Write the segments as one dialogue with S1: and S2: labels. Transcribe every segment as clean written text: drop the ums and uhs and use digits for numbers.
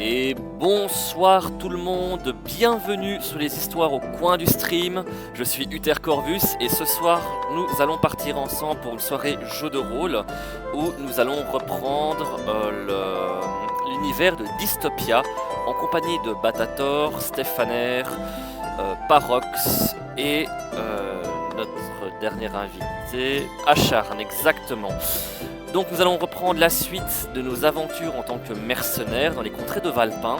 S1: Et bonsoir tout le monde, bienvenue sur les histoires au coin du stream. Je suis Uther Corvus et ce soir nous allons partir ensemble pour une soirée jeu de rôle où nous allons reprendre l'univers de Dystopia en compagnie de Batator, Stéphaner, Parox et notre dernier invité, Acharn, exactement. Donc nous allons reprendre la suite de nos aventures en tant que mercenaires dans les contrées de Valpin.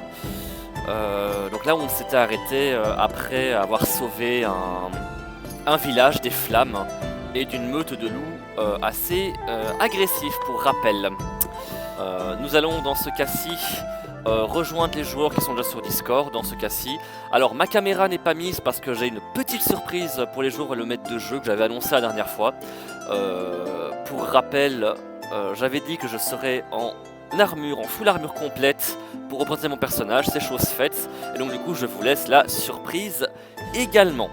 S1: Donc là où on s'était arrêté après avoir sauvé un village des flammes et d'une meute de loups assez agressifs pour rappel. Nous allons dans ce cas-ci rejoindre les joueurs qui sont déjà sur Discord dans ce cas-ci. Alors ma caméra n'est pas mise parce que j'ai une petite surprise pour les joueurs et le maître de jeu que j'avais annoncé la dernière fois. Pour rappel, j'avais dit que je serais en armure, en full armure complète pour représenter mon personnage, c'est chose faite. Et donc du coup je vous laisse la surprise également.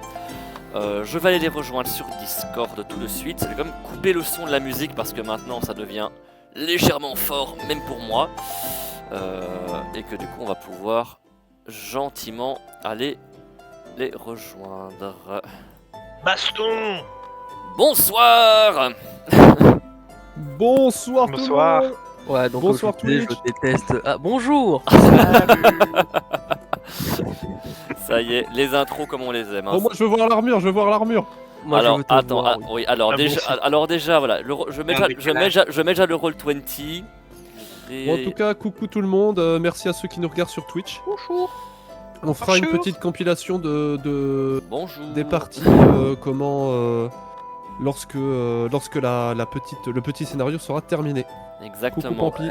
S1: Je vais aller les rejoindre sur Discord tout de suite. Je vais quand même couper le son de la musique parce que maintenant ça devient légèrement fort, même pour moi. Et que du coup on va pouvoir gentiment aller les rejoindre.
S2: Baston!
S1: Bonsoir.
S3: Bonsoir.
S2: Bonsoir.
S3: Tout le monde.
S4: Ouais, donc
S3: Bonsoir
S4: comme je disais,
S3: Twitch.
S4: je déteste. Ah, bonjour.
S1: Ça y est, les intros comme on les aime. Hein.
S3: Oh, moi je veux voir l'armure, je veux voir l'armure.
S4: Moi,
S1: Alors
S4: je veux te
S1: attends,
S4: voir,
S1: ah,
S4: oui.
S1: oui, alors
S2: Ah,
S1: déjà,
S2: bon,
S1: alors déjà voilà, je mets déjà le roll 20.
S3: Bon, en tout cas, coucou tout le monde, merci à ceux qui nous regardent sur Twitch.
S4: Bonjour.
S3: On fera une
S2: Bonjour.
S3: petite compilation de
S1: Bonjour.
S3: des parties, lorsque le petit scénario sera terminé. Coucou
S1: Exactement.
S3: Pampi,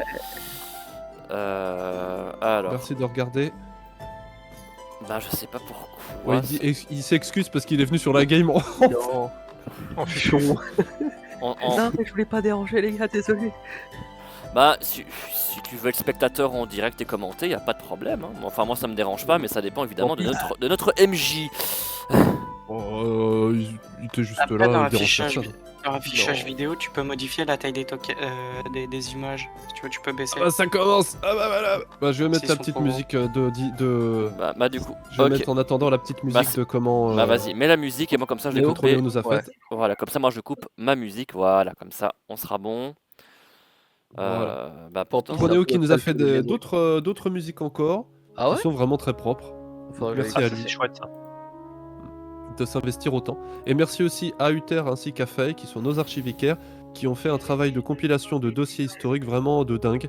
S1: Alors,
S3: merci de regarder.
S1: bah je sais pas pourquoi.
S3: Ouais, il s'excuse parce qu'il est venu sur la game.
S4: Non.
S2: En fichon.
S4: Non, mais je voulais pas déranger les gars, désolé.
S1: Bah si tu veux être spectateur en direct et commenter, y a pas de problème. Hein. Enfin moi ça me dérange pas, mais ça dépend évidemment de notre MJ.
S3: Il était juste
S5: Après,
S3: là,
S5: dans
S3: il dérange
S5: l'affichage
S3: personne.
S5: l'affichage vidéo, tu peux modifier la taille des images. Si tu veux, tu peux baisser.
S3: Ah bah ça commence. Ah bah voilà. Bah je vais mettre
S5: S'ils
S3: la
S5: sont
S3: petite
S5: trop
S3: musique de...
S1: Bah du coup,
S3: Je vais
S1: ok.
S3: mettre en attendant la petite musique
S1: Bah,
S3: de comment...
S1: Bah vas-y, mets la musique et moi comme ça je l'ai
S4: Léo,
S1: coupé.
S3: Léo nous a
S4: Ouais.
S3: fait.
S1: Voilà, comme ça moi je coupe ma musique, voilà, comme ça on sera bon.
S3: Voilà.
S1: Bah pourtant,
S4: Pour-
S3: Pronéo qui nous a fait
S4: Calculer les
S3: d'autres musiques encore,
S4: Ah ouais.
S3: qui sont vraiment très propres.
S4: Enfin,
S3: Merci
S4: j'avais-
S3: à
S2: Ça,
S3: lui
S2: c'est chouette ça.
S3: de s'investir autant. Et merci aussi à Uther ainsi qu'à Faye, qui sont nos archivicaires, qui ont fait un travail de compilation de dossiers historiques vraiment de dingue.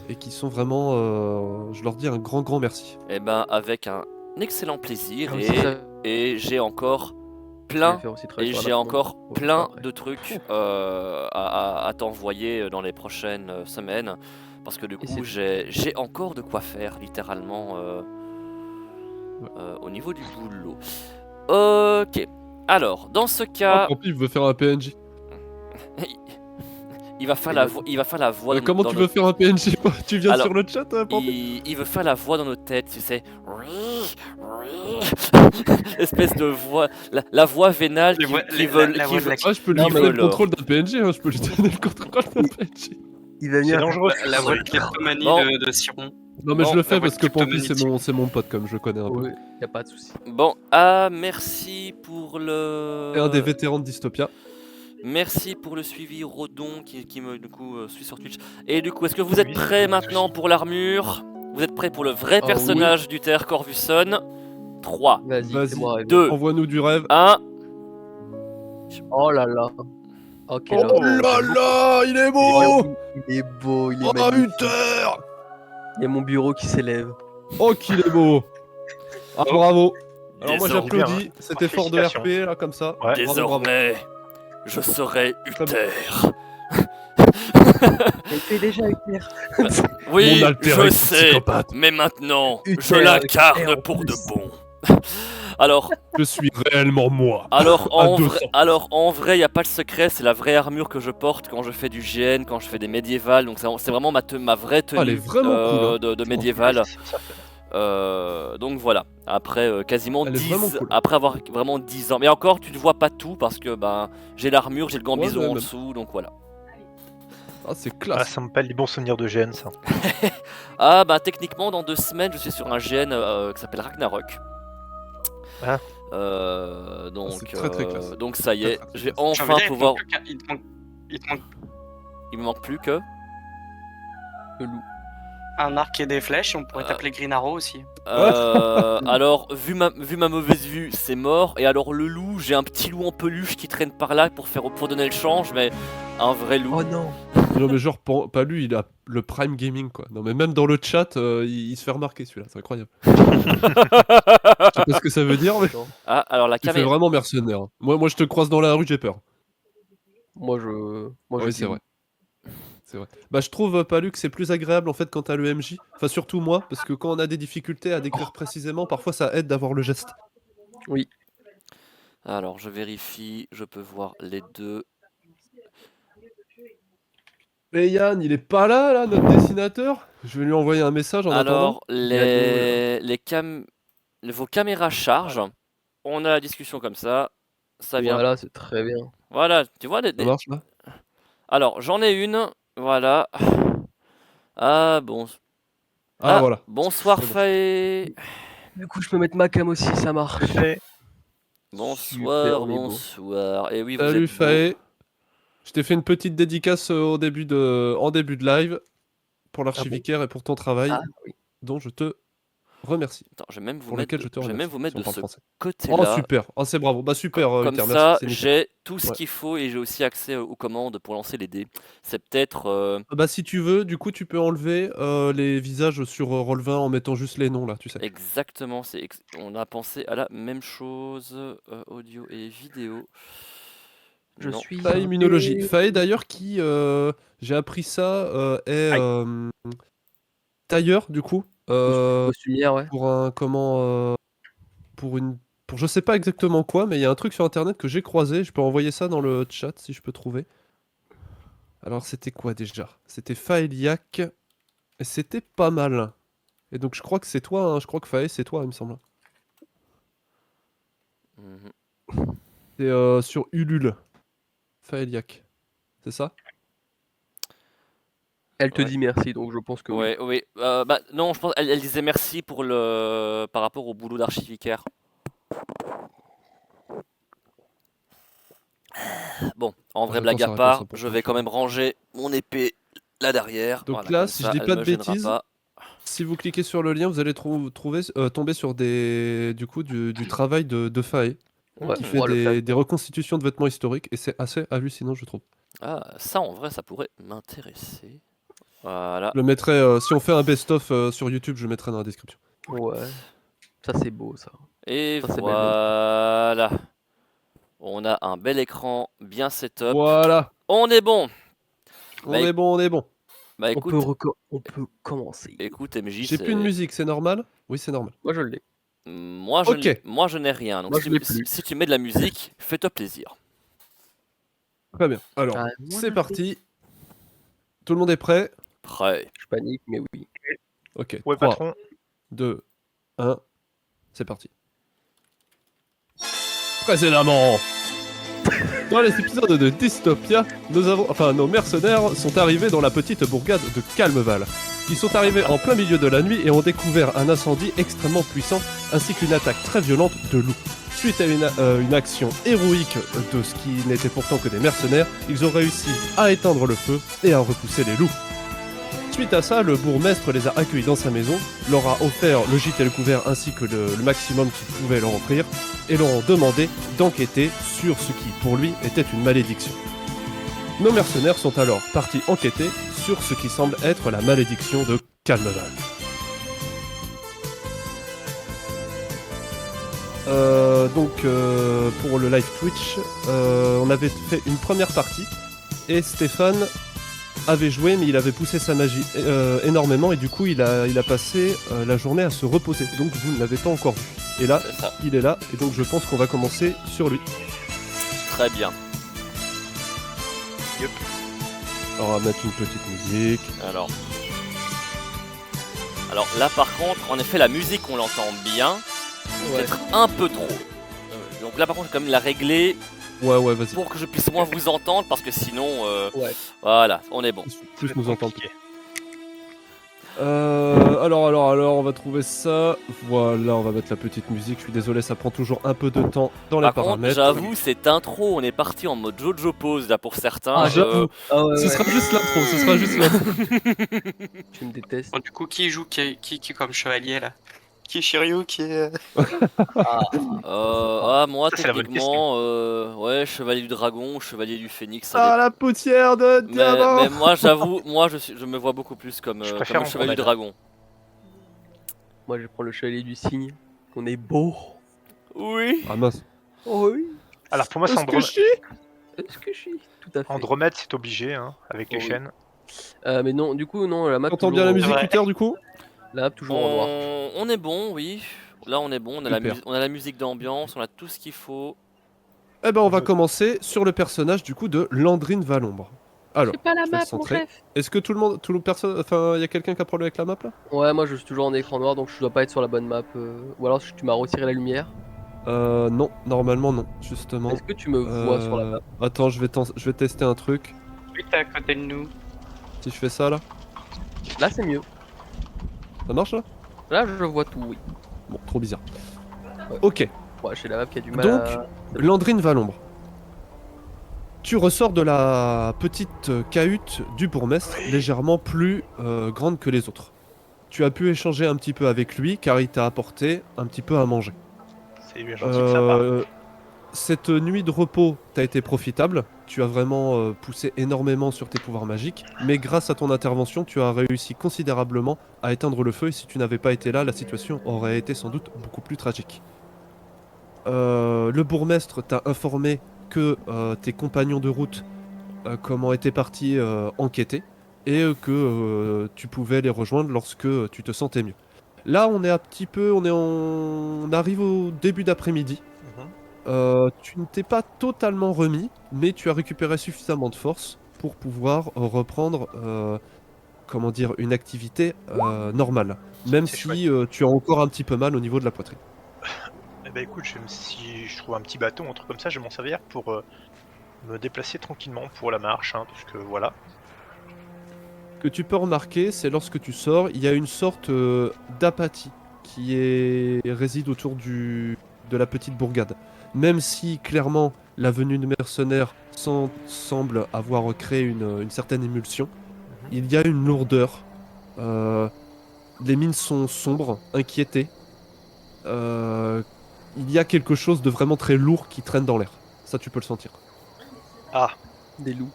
S3: Et qui sont vraiment, je leur dis un grand merci.
S1: eh ben avec un excellent plaisir
S4: Ah oui, c'est ça.
S1: et j'ai encore
S4: Je
S1: plein
S4: vais faire aussi travailler
S1: et
S4: sur
S1: j'ai
S4: la
S1: encore
S4: promo.
S1: plein
S4: Après.
S1: de trucs à t'envoyer dans les prochaines semaines parce que du
S4: Et
S1: coup j'ai encore de quoi faire littéralement au niveau du boulot. Ok. Alors dans ce
S3: Ah,
S1: cas,
S3: Pampi veut faire un PNJ.
S1: il va faire la voix. dans-
S3: Comment
S1: dans
S3: tu
S1: nos-
S3: veux faire un PNJ? Tu viens
S1: Alors,
S3: sur le chat, Pampi?
S1: il veut faire la voix dans nos têtes, tu sais. Espèce de voix, la voix vénale
S5: Les
S1: qui,
S5: voix-
S1: qui
S5: la-
S1: veut,
S5: la
S1: qui
S5: voix de
S1: veut-
S5: la-
S3: Ah, je peux lui
S1: Non,
S3: donner
S1: mais
S3: le
S1: alors.
S3: contrôle d'un PNJ, hein, je peux lui donner le contrôle d'un PNJ.
S4: Il va
S2: C'est
S4: venir.
S2: dangereux.
S5: La voix de kleptomanie
S1: Bon.
S5: de Siron.
S3: Non, mais
S5: Bon,
S3: je le
S5: la
S3: fais
S5: voix
S3: parce
S5: de
S3: que Pampi,
S5: kleptomanie.
S3: c'est mon pote, comme je le connais un peu.
S4: Oui, y a pas de souci.
S1: Bon, merci pour le.
S3: Et un des vétérans de Dystopia.
S1: Merci pour le suivi Rodon qui me du coup suit sur Twitch. Et du coup, est-ce que vous êtes
S2: Oui,
S1: prêts
S2: c'est
S1: maintenant
S2: juste.
S1: pour l'armure? Vous êtes prêts pour le vrai
S4: Ah
S1: personnage d'Uther Corvusson? 3,
S4: Vas-y,
S3: Vas-y.
S4: fais-moi rêver.
S1: 2,
S3: Envoie-nous du rêve.
S1: 1.
S4: Oh là là. Ok,
S3: Oh
S4: là.
S3: là là, il est
S4: Oh,
S3: beau!
S4: il est beau, il est
S3: Oh,
S4: magnifique.
S3: Uther!
S4: Il y a mon bureau qui s'élève.
S3: Oh, qu'il est beau! Ah, bravo! Alors, moi,
S1: Désormais-
S3: j'applaudis. Cet effort de
S2: Félicitations.
S3: RP, là, comme ça.
S2: Ouais.
S3: Bravo, bravo.
S1: Désormais, je serai
S3: Très bien.
S1: Uther.
S4: Mais tu es déjà Uther.
S1: Oui,
S3: Mon alter
S1: je
S3: ego
S1: sais,
S3: psychopathe.
S1: mais maintenant, je
S4: Uther,
S1: l'incarne
S4: Uther en
S1: pour de
S4: plus.
S1: bon. Alors,
S3: Je suis réellement moi.
S1: alors,
S3: À
S1: en
S3: 200.
S1: vrai, alors, en vrai, y a pas de secret, c'est la vraie armure que je porte quand je fais du GN, quand je fais des médiévales, donc c'est vraiment ma vraie tenue
S3: elle est vraiment cool, hein.
S1: de médiévale.
S2: Ça fait-
S1: Donc voilà, après quasiment
S3: Elle est
S1: 10,
S3: vraiment cool.
S1: après avoir vraiment 10 ans. Mais encore, tu ne vois pas tout parce que ben, j'ai l'armure, j'ai le gambison
S3: Ouais,
S1: en
S3: même.
S1: dessous, donc voilà.
S3: Ah, c'est
S2: Ah,
S3: classe.
S2: ça me rappelle les bons souvenirs de GN, ça.
S1: Ah bah techniquement dans 2 semaines je suis sur un GN qui s'appelle Ragnarok.
S2: Ah.
S1: Donc,
S3: c'est très, très classe.
S1: donc ça y est,
S3: Très, très
S1: je vais
S3: classe.
S5: J'ai envie
S1: enfin
S5: de dire,
S1: pouvoir...
S5: il te manque
S1: Il me manque plus que...
S4: Le loup.
S5: un arc et des flèches, et on pourrait t'appeler Green Arrow aussi.
S1: Alors, vu ma mauvaise vue, c'est mort. Et alors le loup, j'ai un petit loup en peluche qui traîne par là pour donner le change, mais un vrai loup.
S4: Oh non.
S3: Non mais genre pas lui, il a le prime gaming quoi. Non mais même dans le chat, il se fait remarquer celui-là, c'est incroyable. Je sais pas ce que ça veut dire mais
S1: Ah, alors la
S3: tu fais
S1: caméra...
S3: vraiment mercenaire. Moi je te croise dans la rue, j'ai peur.
S4: Moi je
S3: Oui
S4: dis
S3: c'est
S4: oui.
S3: vrai. C'est vrai. Bah je trouve Palux c'est plus agréable en fait quand t'as le MJ. Enfin surtout moi, parce que quand on a des difficultés à décrire précisément, parfois ça aide d'avoir le geste.
S4: Oui.
S1: Alors je vérifie, je peux voir les deux.
S3: Mais Yann, il est pas là notre dessinateur. Je vais lui envoyer un message en attendant.
S1: Alors, vos caméras chargent. On a la discussion comme ça. Ça vient.
S4: Voilà, c'est très bien.
S1: Voilà, tu vois.
S3: Ça marche là?
S1: Alors, j'en ai une. Voilà. Ah, bon.
S3: Ah voilà.
S1: Bonsoir,
S3: C'est bon.
S1: Faye.
S4: Du coup, je peux mettre ma cam aussi, ça marche.
S2: Fait.
S1: Bonsoir,
S4: Super, on est beau.
S1: bonsoir. Et oui, vous
S3: Salut
S1: êtes beau.
S3: Faye. Je t'ai fait une petite dédicace en début de live pour l'archivicaire et pour ton travail,
S4: Ah oui.
S3: dont je te remercie.
S1: Attends, je vais même vous
S3: Pour
S1: mettre,
S3: lequel je te
S1: je vais
S3: remercie.
S1: même vous mettre
S3: si on
S1: de
S3: parle
S1: ce
S3: français.
S1: côté-là.
S3: Oh super, oh, c'est bravo. Bah super,
S1: Comme
S3: Uther,
S1: ça,
S3: merci, c'est nickel.
S1: j'ai tout ce
S3: Ouais.
S1: qu'il faut et j'ai aussi accès aux commandes pour lancer les dés. C'est peut-être...
S3: Bah si tu veux, du coup tu peux enlever les visages sur Roll20 en mettant juste les noms là, tu sais.
S1: Exactement, on a pensé à la même chose, audio et vidéo.
S4: Je
S1: Non.
S4: suis.
S3: Faye immunologie. Faye d'ailleurs qui, j'ai appris ça, est tailleur du coup.
S4: Costumière, ouais.
S3: Pour un pour je sais pas exactement quoi, mais il y a un truc sur internet que j'ai croisé, je peux envoyer ça dans le chat si je peux trouver. Alors c'était quoi déjà? C'était Faeliac et c'était pas mal. Et donc je crois que c'est toi, hein, je crois que Fae c'est toi il me semble.
S1: Mhm.
S3: C'est sur Ulule. Faeliac. C'est ça?
S4: Elle te
S1: Ouais.
S4: dit merci, donc je pense que oui.
S1: Ouais, oui. Bah non, je pense elle disait merci pour par rapport au boulot d'archivicaire. Bon, en vrai,
S3: J'attends
S1: blague
S3: sa
S1: à
S3: réponse,
S1: part,
S3: hein, pour
S1: je vais quand même ranger mon épée là derrière.
S3: Donc
S1: Voilà,
S3: là,
S1: comme
S3: si
S1: ça,
S3: je dis
S1: elle
S3: pas de
S1: me gênera
S3: bêtises,
S1: pas.
S3: Si vous cliquez sur le lien, vous allez tomber sur du travail de Fae,
S4: Ouais,
S3: qui
S4: on
S3: fait
S4: va le faire.
S3: des reconstitutions de vêtements historiques, et c'est assez hallucinant, je trouve.
S1: Ah, ça en vrai, ça pourrait m'intéresser. Voilà.
S3: Je le mettrai, si on fait un best-of sur YouTube, je le mettrai dans la description.
S4: Ouais. Ça, c'est beau, ça.
S1: Et
S4: Ça, c'est
S1: voilà. On a un bel écran bien setup.
S3: Voilà,
S1: On est bon.
S3: on
S1: Bah,
S3: est bon, on est bon.
S1: Bah
S4: On
S1: écoute,
S4: peut commencer.
S1: écoute MJ,
S3: J'ai plus de musique, c'est normal? Oui, c'est normal.
S4: Moi, je l'ai.
S1: Moi
S3: Ok.
S1: je n'ai rien. Donc
S4: Moi, je l'ai plus.
S1: si tu mets de la musique, fais-toi plaisir.
S3: Très bien. Alors,
S4: Ah,
S3: c'est parti. Tout le monde est prêt?
S1: Prêt.
S4: Je panique, mais oui.
S3: Ok,
S2: Ouais,
S3: 3,
S2: patron.
S3: 2, 1, c'est parti. Précédemment, dans les épisodes de Dystopia, nos mercenaires sont arrivés dans la petite bourgade de Calmeval. Ils sont arrivés en plein milieu de la nuit et ont découvert un incendie extrêmement puissant ainsi qu'une attaque très violente de loups. Suite à une action héroïque de ce qui n'était pourtant que des mercenaires, ils ont réussi à éteindre le feu et à repousser les loups. Suite à ça, le bourgmestre les a accueillis dans sa maison, leur a offert le gîte et le couvert ainsi que le maximum qu'il pouvait leur offrir, et leur ont demandé d'enquêter sur ce qui, pour lui, était une malédiction. Nos mercenaires sont alors partis enquêter sur ce qui semble être la malédiction de Calmeval. Pour le live Twitch, on avait fait une première partie, et Stéphane avait joué, mais il avait poussé sa magie énormément, et du coup il a passé la journée à se reposer, donc vous ne l'avez pas encore vu. Et là,
S1: C'est ça.
S3: il est là, et donc je pense qu'on va commencer sur lui.
S1: Très bien.
S3: Alors on va mettre une petite musique.
S1: Alors là par contre, en effet la musique on l'entend bien,
S4: Ouais.
S1: peut-être un peu trop. Donc là par contre je vais quand même la régler
S3: Ouais, vas-y.
S1: pour que je puisse moins vous entendre parce que sinon
S4: Ouais.
S1: voilà, on est bon.
S3: Plus nous entendre.
S2: Compliqué.
S3: Alors, on va trouver ça. Voilà, on va mettre la petite musique. Je suis désolé, ça prend toujours un peu de temps dans les
S1: Par contre,
S3: paramètres.
S1: j'avoue, cette intro, on est parti en mode Jojo pose là pour certains.
S3: Ah, j'avoue.
S4: Ah ouais,
S3: Ce
S4: ouais.
S3: sera juste l'intro, ce sera juste l'intro.
S4: Tu me détestes.
S5: Bon, du coup, qui joue qui comme chevalier là? Qui est Shiryu, qui est...
S1: Moi,
S2: Ça, c'est la bonne
S1: techniquement, ouais, chevalier du dragon, chevalier du phénix, ça
S3: Ah, la poutière de
S1: dépend.
S3: diamant.
S1: Mais moi, j'avoue, je me vois beaucoup plus comme,
S2: Je
S1: comme
S2: préfère
S1: le
S2: en
S1: chevalier du
S2: grenade.
S1: dragon.
S4: Moi, je prends le chevalier du cygne. On est beau.
S1: Oui.
S3: Ah mince.
S4: Oh oui.
S2: Alors pour moi, c'est
S3: Est-ce que je
S2: Andromède.
S3: suis
S4: Est-ce que je suis tout à fait.
S2: Andromède, c'est obligé, hein, avec les
S4: Oh oui.
S2: chaînes.
S4: Mais non, du coup, non, la map.
S3: T'entends bien la
S4: toujours,
S3: musique,
S5: Ouais.
S3: Uther, du coup?
S4: La map toujours en noir.
S1: On est bon, oui. Là, on est bon.
S3: Super.
S1: On a la musique d'ambiance, on a tout ce qu'il faut.
S3: Eh ben, on va commencer sur le personnage, du coup, de Landrine Valombre. Alors,
S4: C'est pas la
S3: je vais
S4: map,
S3: le
S4: mon
S3: centrer.
S4: chef.
S3: Est-ce que tout le monde, enfin, il y a quelqu'un qui a problème avec la map, là?
S4: Ouais, moi je suis toujours en écran noir donc je dois pas être sur la bonne map. Ou alors tu m'as retiré la lumière.
S3: Non, normalement, non, justement.
S4: Est-ce que tu me vois sur la map?
S3: Attends, je vais tester un truc.
S5: Oui, t'es à côté de nous.
S3: Si je fais ça, là,
S4: Là c'est mieux.
S3: ça marche, là?
S4: Là je vois tout, oui.
S3: Bon, trop bizarre.
S4: Ouais.
S3: Ok,
S4: Ouais, j'ai la map qui a du mal
S3: donc,
S4: à...
S3: Landrine Valombre. Tu ressors de la petite cahute du bourgmestre, légèrement plus grande que les autres. Tu as pu échanger un petit peu avec lui, car il t'a apporté un petit peu à manger.
S2: C'est bien gentil de sa part.
S3: Cette nuit de repos t'a été profitable, tu as vraiment poussé énormément sur tes pouvoirs magiques, mais grâce à ton intervention, tu as réussi considérablement à éteindre le feu, et si tu n'avais pas été là, la situation aurait été sans doute beaucoup plus tragique. Le bourgmestre t'a informé que tes compagnons de route comment étaient partis enquêter, et que tu pouvais les rejoindre lorsque tu te sentais mieux. Là, on est un petit peu, on arrive au début d'après-midi. Tu ne t'es pas totalement remis, mais tu as récupéré suffisamment de force pour pouvoir reprendre, comment dire, une activité normale. Même
S2: C'est
S3: si tu as encore un petit peu mal au niveau de la poitrine.
S2: Eh ben écoute, si je trouve un petit bâton ou un truc comme ça, je vais m'en servir pour me déplacer tranquillement pour la marche, hein, parce que voilà.
S3: Ce que tu peux remarquer, c'est lorsque tu sors, il y a une sorte d'apathie qui réside autour de la petite bourgade. Même si clairement la venue de mercenaires semble avoir créé une certaine émulsion, il y a une lourdeur. Les mines sont sombres, inquiétées. Il y a quelque chose de vraiment très lourd qui traîne dans l'air. Ça, tu peux le sentir.
S2: Ah,
S4: Des loups.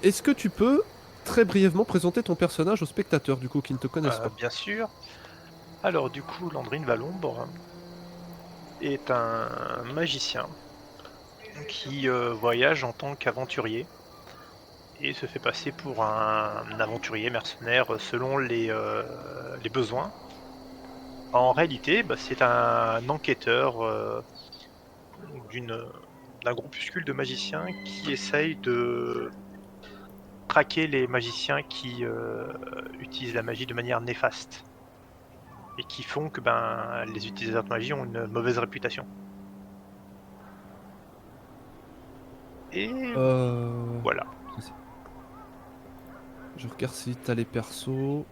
S3: Est-ce que tu peux très brièvement présenter ton personnage aux spectateurs du coup qui ne te connaissent pas?
S2: bien sûr. Alors du coup, Landrine Valombre est un magicien qui voyage en tant qu'aventurier et se fait passer pour un aventurier mercenaire selon les besoins. En réalité, c'est un enquêteur d'un groupuscule de magiciens qui essaye de traquer les magiciens qui utilisent la magie de manière néfaste et qui font que les utilisateurs de magie ont une mauvaise réputation. Et voilà.
S3: Je regarde si t'as les persos.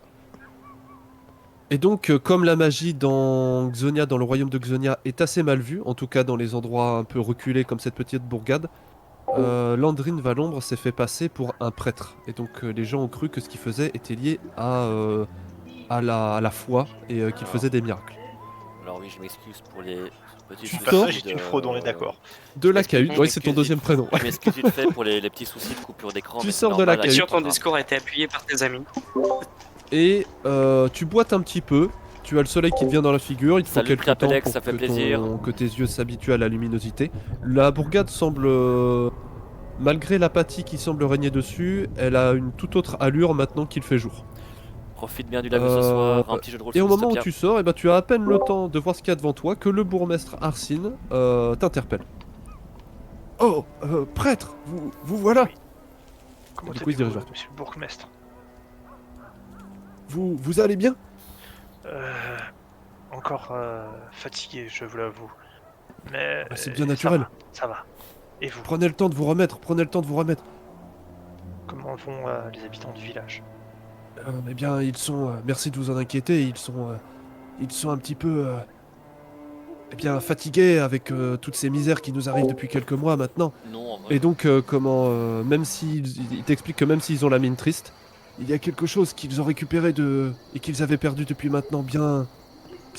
S3: Et donc, comme la magie dans Xonia, dans le royaume de Xonia, est assez mal vue, en tout cas dans les endroits un peu reculés comme cette petite bourgade, Landrine Valombre s'est fait passer pour un prêtre. Et donc, les gens ont cru que ce qu'il faisait était lié à la foi et qu'il faisait des miracles.
S1: Alors oui, je m'excuse pour les petits
S3: Tu
S1: soucis.
S3: sors
S2: Personnage est une fraude, on est d'accord.
S3: De la
S1: Est-ce que-
S3: cahute, oui,
S1: est-ce
S3: c'est
S1: que
S3: ton deuxième prénom.
S1: Je m'excuse vite fait pour les petits soucis de coupure d'écran.
S3: Tu
S1: mais
S3: sors
S1: c'est
S3: de la
S1: normal,
S3: cahute.
S5: Sûr, ton
S1: grave.
S5: discours a été appuyé par tes amis.
S3: Et tu boites un petit peu, tu as le soleil qui te vient dans la figure, il te faut
S1: Salut,
S3: quelques temps
S1: Clapelex,
S3: pour
S1: ça fait
S3: que,
S1: plaisir.
S3: que tes yeux s'habituent à la luminosité. La bourgade semble, malgré l'apathie qui semble régner dessus, elle a une toute autre allure maintenant qu'il fait jour.
S1: Profite bien du lac de ce soir, un petit jeu de rôle
S3: Et
S1: sur
S3: au moment où
S1: Dystopia.
S3: tu sors, tu as à peine le temps de voir ce qu'il y a devant toi que le bourgmestre Arsine t'interpelle. Oh, prêtre, vous voilà.
S2: Comment
S3: Du coup, il se dirige vers
S2: allez-vous, monsieur le bourgmestre?
S3: Vous allez bien?
S2: Encore fatigué, je vous l'avoue. Mais
S3: C'est bien naturel.
S2: Ça va. Et vous,
S3: Prenez le temps de vous remettre, prenez le temps de vous remettre.
S2: comment vont les habitants du village?
S3: Eh bien, ils sont... merci de vous en inquiéter, ils sont un petit peu... eh bien, fatigués avec toutes ces misères qui nous arrivent depuis quelques mois maintenant.
S1: Non, en vrai.
S3: Et donc, même s'ils... Ils t'expliquent que même s'ils ont la mine triste, il y a quelque chose qu'ils ont récupéré et qu'ils avaient perdu depuis maintenant bien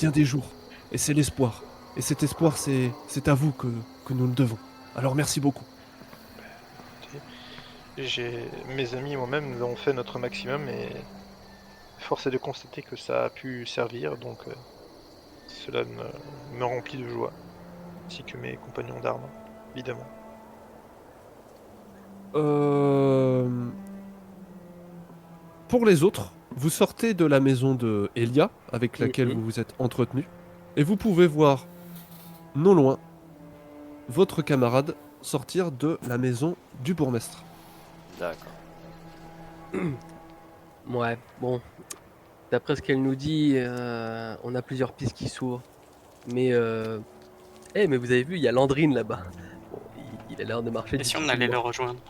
S3: des jours. Et c'est l'espoir. Et cet espoir, c'est à vous que nous le devons. Alors merci beaucoup.
S2: Mes amis et moi-même, nous avons fait notre maximum et force est de constater que ça a pu servir, donc cela me remplit de joie, ainsi que mes compagnons d'armes, évidemment.
S3: Pour les autres, vous sortez de la maison de Elia, avec laquelle
S4: Mhm.
S3: vous vous êtes entretenu, et vous pouvez voir, non loin, votre camarade sortir de la maison du bourgmestre.
S1: D'accord.
S4: Ouais, bon. D'après ce qu'elle nous dit, on a plusieurs pistes qui s'ouvrent. Mais mais vous avez vu, il y a Landrine là-bas. Bon, il a l'air de marcher
S5: Et si on
S4: difficilement.
S5: allait le rejoindre?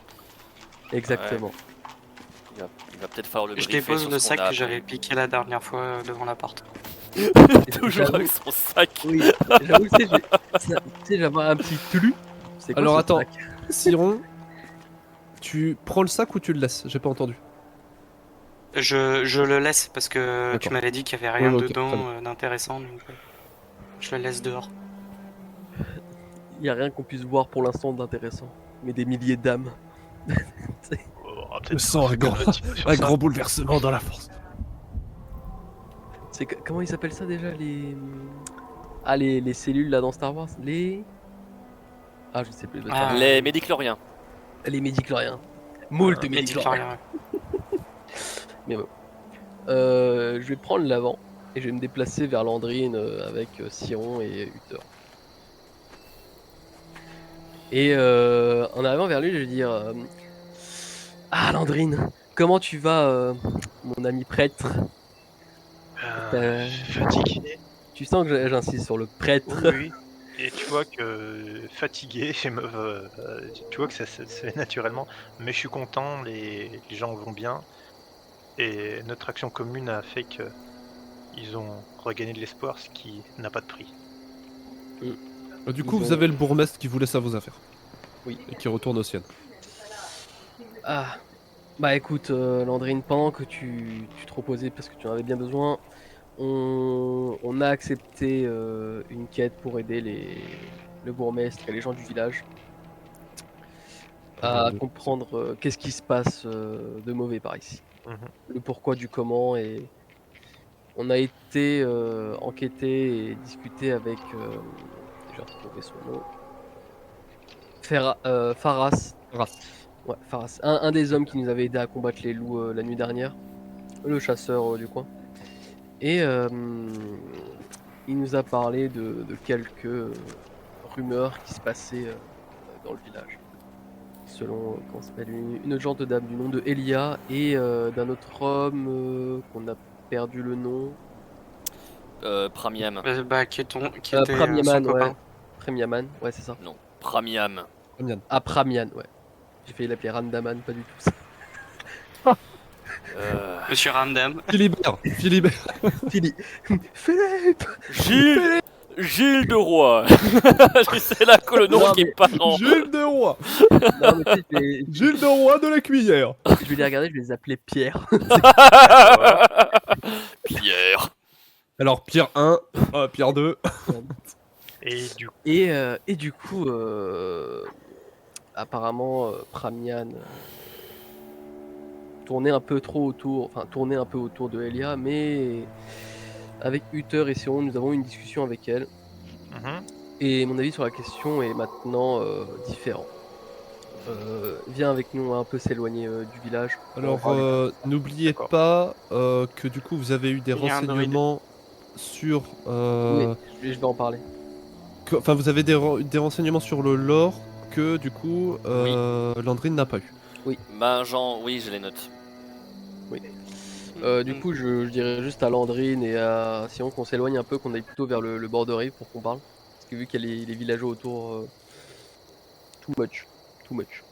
S4: Exactement.
S1: Il va peut-être falloir le
S5: Je
S1: briefer
S5: dépose
S1: sur
S5: le
S1: ce qu'on
S5: sac
S1: a
S5: que j'avais piqué la dernière fois devant la porte.
S1: Toujours
S4: J'avoue-
S1: avec son sac.
S4: Oui, j'avoue que tu sais, j'avais un petit tulu. C'est quoi
S3: Alors
S4: ce
S3: attends,
S4: sac
S3: Siron, tu prends le sac ou tu le laisses? J'ai pas entendu.
S5: Je le laisse parce que tu
S3: D'accord.
S5: m'avais dit qu'il y avait rien
S3: Ouais, ok,
S5: dedans
S3: très bien.
S5: d'intéressant, donc je le laisse dehors.
S4: Il y a rien qu'on puisse voir pour l'instant d'intéressant. Mais des milliers d'âmes.
S2: On va
S3: Je
S2: peut-être
S3: sens un
S2: faire
S3: grand,
S2: un petit peu sur
S3: un
S2: ça.
S3: grand bouleversement dans la force.
S4: Comment ils s'appellent ça déjà les. Ah, les cellules là dans Star Wars? Ah, je sais plus. Bah,
S5: Ah,
S1: Les médicloriens.
S4: les médicloriens. Moult
S2: Voilà.
S4: médicloriens. Mais bon. Je vais prendre l'avant et je vais me déplacer vers Landrine avec Siron et Uther. Et en arrivant vers lui, je vais dire ah, Landrine, comment tu vas, mon ami prêtre?
S2: Je suis fatigué.
S4: Tu sens que j'insiste sur le prêtre.
S2: Oui, oui. Et tu vois que fatigué, tu vois que ça se fait naturellement, mais je suis content, les gens vont bien, et notre action commune a fait que ils ont regagné de l'espoir, ce qui n'a pas de prix.
S3: Du
S4: Ils
S3: coup, vous
S4: ont-
S3: avez le bourgmestre qui vous laisse à vos affaires.
S4: Oui.
S3: Et qui retourne aux siennes.
S4: Ah, bah écoute, Landrine, pendant que tu te reposais parce que tu en avais bien besoin, on a accepté une quête pour aider le bourgmestre et les gens du village à comprendre qu'est-ce qui se passe de mauvais par ici.
S2: Mhm.
S4: Le pourquoi du comment, et on a été enquêter et discuter avec, j'ai retrouvé son nom, Faras. Ouais, Faras, un des hommes qui nous avait aidé à combattre les loups la nuit dernière, le chasseur du coin. Et il nous a parlé de quelques rumeurs qui se passaient dans le village. Selon, comment s'appelle, une autre gente dame du nom de Elia et d'un autre homme qu'on a perdu le nom.
S1: Pramiam.
S5: Bah, qui était son
S4: Pramiaman, ouais.
S5: copain.
S4: Pramiaman, ouais, c'est ça.
S1: Non, Pramiam.
S4: Ah, Pramian, ouais. J'ai failli l'appeler Randaman, pas du tout.
S5: Monsieur Ramdam.
S3: Philibert.
S4: Philippe.
S1: Gilles de Roi. C'est là que le nom
S4: Non,
S1: qui
S4: mais-
S1: me part en...
S3: Gilles de Roi.
S4: Non, mais tu sais,
S3: Gilles de Roi de la cuillère.
S4: je vais les regarder, je vais les appeler Pierre.
S1: Pierre.
S3: Alors, Pierre 1, Pierre 2.
S2: Et du coup,
S4: Et du coup, apparemment, Pramian tournait un peu autour de Elia, mais avec Uther et Siron, nous avons eu une discussion avec elle.
S2: mhm.
S4: Et mon avis sur la question est maintenant différent. Viens avec nous, on va un peu s'éloigner du village. On va en
S3: Alors,
S4: parler.
S3: n'oubliez
S2: D'accord.
S3: pas que du coup, vous avez eu des
S5: Il y a un
S3: renseignements sur...
S4: Oui, je vais en parler.
S3: Enfin, vous avez des renseignements sur le lore que du coup, Landrine n'a pas eu.
S1: Ben, Jean, oui, je les note.
S4: Du coup, je dirais juste à Landrine et à Siron qu'on s'éloigne un peu, qu'on aille plutôt vers le bord de rive pour qu'on parle. Parce que vu qu'il y a les villageois autour, Too much. Too much.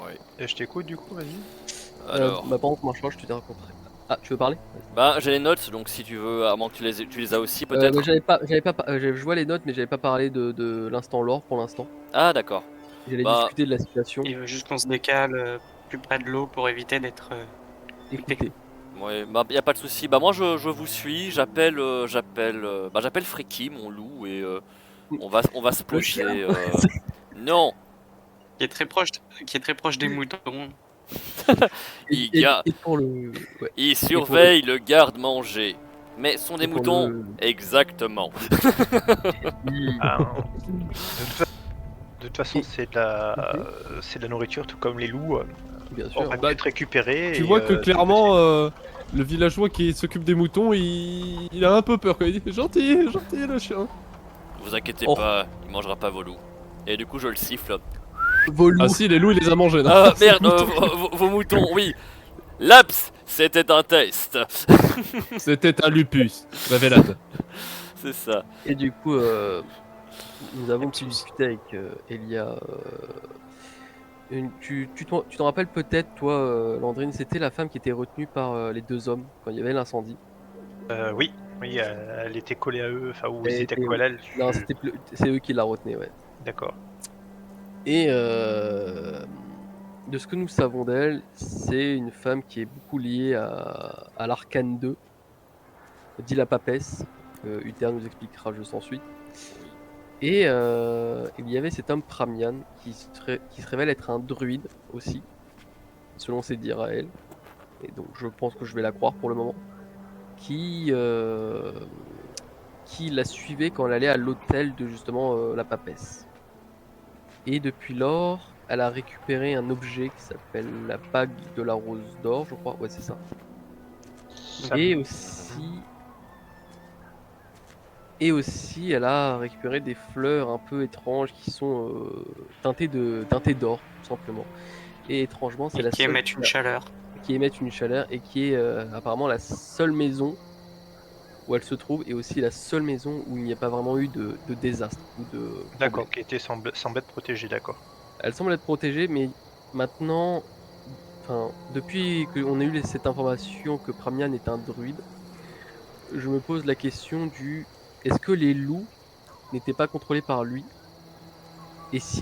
S1: Ouais.
S2: Et je t'écoute du coup, vas-y.
S1: Alors,
S4: Par contre, moi, je crois que je t'ai rencontré. Ah, tu veux parler?
S1: bah j'ai les notes, donc si tu veux, à moins que tu les as aussi peut-être.
S4: Bah, je vois les notes, mais j'avais pas parlé de l'instant lore pour l'instant.
S1: Ah d'accord.
S4: J'allais
S1: Bah,
S4: discuter de la situation.
S5: Il veut juste qu'on se décale plus près de l'eau pour éviter d'être.
S4: Écoutez.
S1: ouais, bah y a pas de souci. Bah moi je vous suis. J'appelle Freki, mon loup, et on va se
S4: Le
S1: poser.
S4: chien.
S1: Non,
S5: Qui est très proche des moutons.
S1: il
S4: pour le. Ouais.
S1: il surveille le garde-manger. Mais ce sont des
S4: Et pour
S1: moutons.
S4: le-
S1: Exactement.
S2: Ah, de toute façon,
S4: Et-
S2: c'est de la nourriture, tout comme les loups.
S4: Bien
S2: On
S4: sûr.
S2: va
S3: Bah,
S2: peut-être récupérer.
S3: Tu
S2: et,
S3: vois que
S2: c'est
S3: clairement, le villageois qui s'occupe des moutons, il a un peu peur quand il dit gentil, gentil le chien.
S1: Vous inquiétez
S4: Oh.
S1: pas, il mangera pas vos loups. Et du coup je le siffle.
S4: Vos loups.
S3: Ah si, les loups il les a mangés. non
S1: Ah
S3: C'est
S1: merde,
S3: les moutons.
S1: vos moutons, oui. Laps, c'était un test.
S3: C'était un lupus, révélade.
S1: C'est ça.
S4: Et du coup, nous avons pu discuter avec Elia. Tu t'en rappelles peut-être, toi, Landrine, c'était la femme qui était retenue par les deux hommes quand il y avait l'incendie.
S2: Oui, elle était collée à eux, enfin, ou ils
S4: Elle
S2: étaient
S4: était-
S2: collés à elle.
S4: Non, c'est eux qui la retenaient, ouais.
S2: D'accord.
S4: Et de ce que nous savons d'elle, c'est une femme qui est beaucoup liée à l'arcane 2, dit la papesse, que Uther nous expliquera juste ensuite. Et il y avait cet homme Pramian qui se révèle être un druide aussi, selon ses dires à elle. Et donc je pense que je vais la croire pour le moment. Qui la suivait quand elle allait à l'hôtel de justement la papesse. Et depuis lors, elle a récupéré un objet qui s'appelle la bague de la rose d'or, je crois. Ouais, c'est ça. Et aussi, elle a récupéré des fleurs un peu étranges qui sont teintées d'or, tout simplement. Et étrangement, c'est
S5: Et
S4: la
S5: qui
S4: seule
S5: émettent une chaleur.
S4: qui émettent une chaleur et qui est apparemment la seule maison où elle se trouve et aussi la seule maison où il n'y a pas vraiment eu de désastre ou de
S2: D'accord,
S4: problème.
S2: qui était semble être protégée, d'accord.
S4: Elle semble être protégée, mais maintenant, enfin, depuis qu'on a eu cette information que Pramian est un druide, je me pose la question du est-ce que les loups n'étaient pas contrôlés par lui? Et si